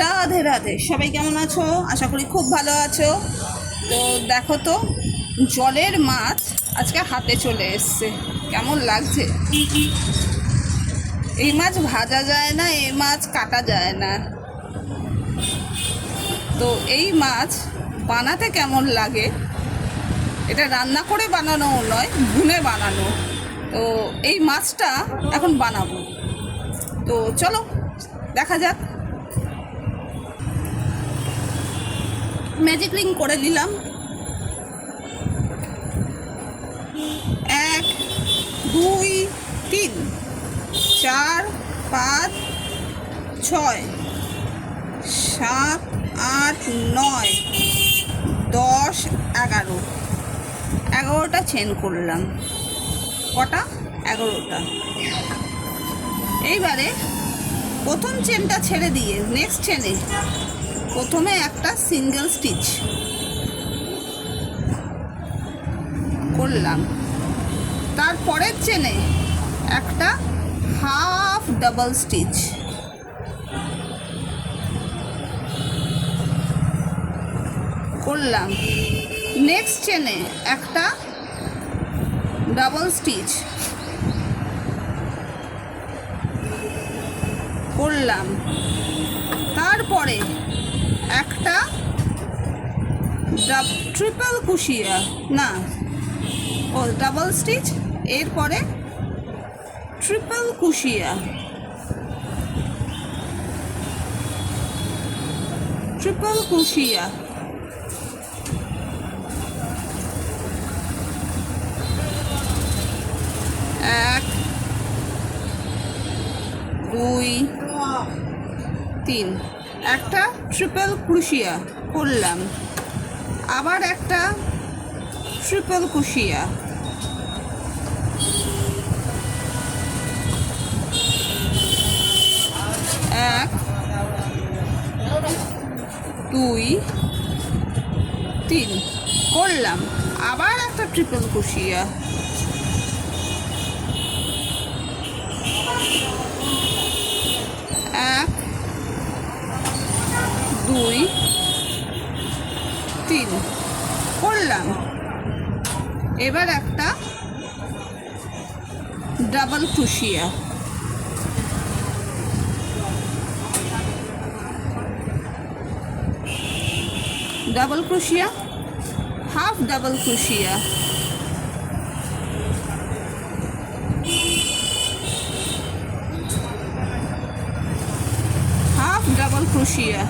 রাধে রাধে, সবাই কেমন আছো? আশা করি খুব ভালো আছো। তো দেখো তো, জলের মাছ আজকে হাতে চলে এসছে, কেমন লাগছে। এই মাছ ভাজা যায় না, এই মাছ কাটা যায় না। তো এই মাছ বানাতে কেমন লাগে, এটা রান্না করে বানানোও নয়, ভুনে বানানো। তো এই মাছটা এখন বানাবো, তো চলো দেখা যাক। ম্যাজিক রিং করে নিলাম। 1 2 3 4 5 6 7 8 9 10 11 11টা চেন করলাম। কটা? 11টা। এইবারে প্রথম চেনটা ছেড়ে দিয়ে নেক্সট চেনে প্রথমে একটা সিঙ্গেল স্টিচ করলাম, তারপরের চেনে একটা হাফ ডাবল স্টিচ করলাম, নেক্সট চেনে একটা ডাবল স্টিচ করলাম, তারপরে একটা ট্রিপল কুশিয়া না ও ডাবল স্টিচ, এরপরে ট্রিপল কুশিয়া, ট্রিপল কুশিয়া, 1 2 3 একটা ট্রিপল ক্রোশিয়া করলাম, আবার একটা ট্রিপল ক্রোশিয়া, 1 2 3 করলাম, আবার একটা ট্রিপল ক্রোশিয়া, 1 2 3 করলাম, এবার একটা double crochet, double crochet, half double crochet, half double ক্রোশিয়া,